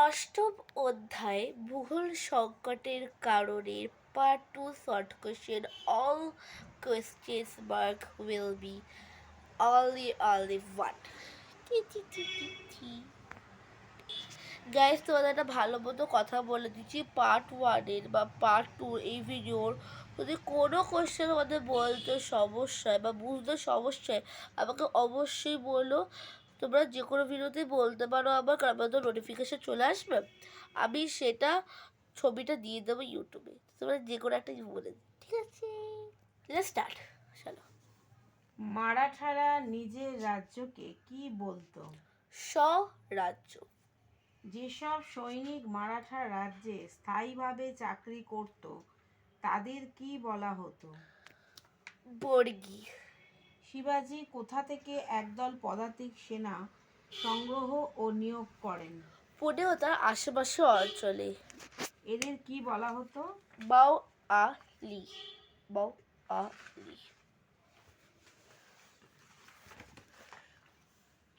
অষ্টম অধ্যায় ভূগোল সংকটের কারণে part 2 short question all questions mark will be only one guys তোমাদের একটা ভালো মতো কথা বলে দিচ্ছি পার্ট 1 বা পার্ট 2 এই ভিডিওর যদি কোনো কোশ্চেন আমাদের বলতে সমস্যা হয় বা বুঝতে সমস্যা হয় আমাকে অবশ্যই বলো। তোমরা যে কোনো ভিডিওতে বলতে পারো আমার, কারণ আমার তো নোটিফিকেশান চলে আসবে, আমি সেটা ছবিটা দিয়ে দেবো ইউটিউবে, তোমরা যে কোনো একটা বলে, ঠিক আছে? স্টার্ট। চলো। মারাঠারা নিজের রাজ্যকে কি বলতো? স্বরাজ্য। যেসব সৈনিক মারাঠা রাজ্যে স্থায়ীভাবে চাকরি করত তাদের কি বলা হতো? বর্গী। শিবাজি কোথা থেকে একদল পদাতিক সেনা সংগ্রহ ও নিয়োগ করেন? পুনে ও তার আশেপাশে অঞ্চলে। এদের কি বলা হতো? বাওয়ালি।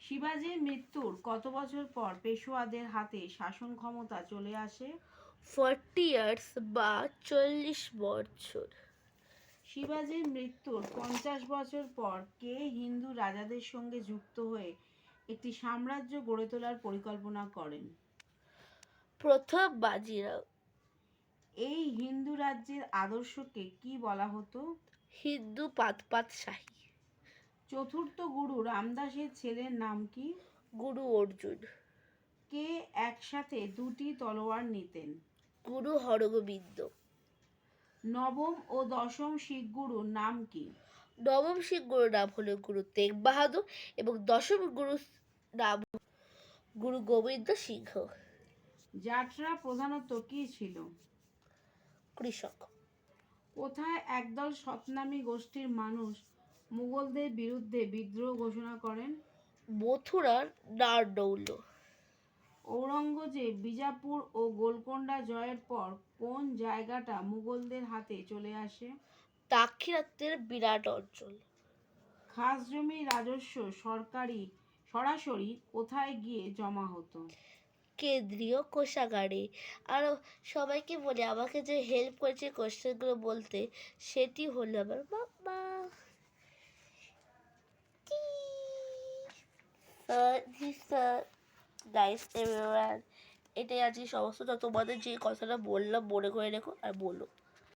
শিবাজির মৃত্যুর কত বছর পর পেশোয়াদের হাতে শাসন ক্ষমতা চলে আসে? 40 ইয়ার্স বা 40 বছর। শিবাজির মৃত্যুর 50 বছর পর কে হিন্দু রাজাদের সঙ্গে যুক্ত হয়ে একটি সাম্রাজ্য গড়ে তোলার পরিকল্পনা করেন? প্রথম বাজিরাও। এই হিন্দু রাজ্যের আদর্শকে কি বলা হতো? হিন্দু শাহী। চতুর্থ গুরু রামদাসের ছেলের নাম কি? গুরু অর্জুন। কে একসাথে দুটি তলোয়ার নিতেন? গুরু হরগোবিন্দ। নবম ও দশম শিখ গুরুর নাম কি? নবম শিখ গুরুর নাম হলো গুরু তেগ বাহাদুর এবং দশম গুরু নাম গুরু গোবিন্দ সিংহ। জাটরা প্রধানত কি ছিল? কৃষক। কোথায় একদল সৎনামী গোষ্ঠীর মানুষ মুঘলদের বিরুদ্ধে বিদ্রোহ ঘোষণা করেন? মথুরার নারনৌল। ঔরঙ্গজেব বিজাপুর ও গোলকোন্ডা জয়ের পর কোন জায়গাটা মুঘলদের হাতে চলে আসে? দাক্ষিণাত্যের বিরাট অঞ্চল। খাস জমির রাজস্ব সরাসরি কোথায় গিয়ে জমা হতো? কেন্দ্রীয় কোষাগারে। আরও সবাইকে বলে আমাকে যে হেল্প করেছে কোশ্চেনগুলো বলতে, সেটি হলো আমার মামা। গাইস এভরিওয়ান, এটাই আজকে সমস্ত, তোমাদের যে কথাটা বললাম মনে করে রেখো আর বলো।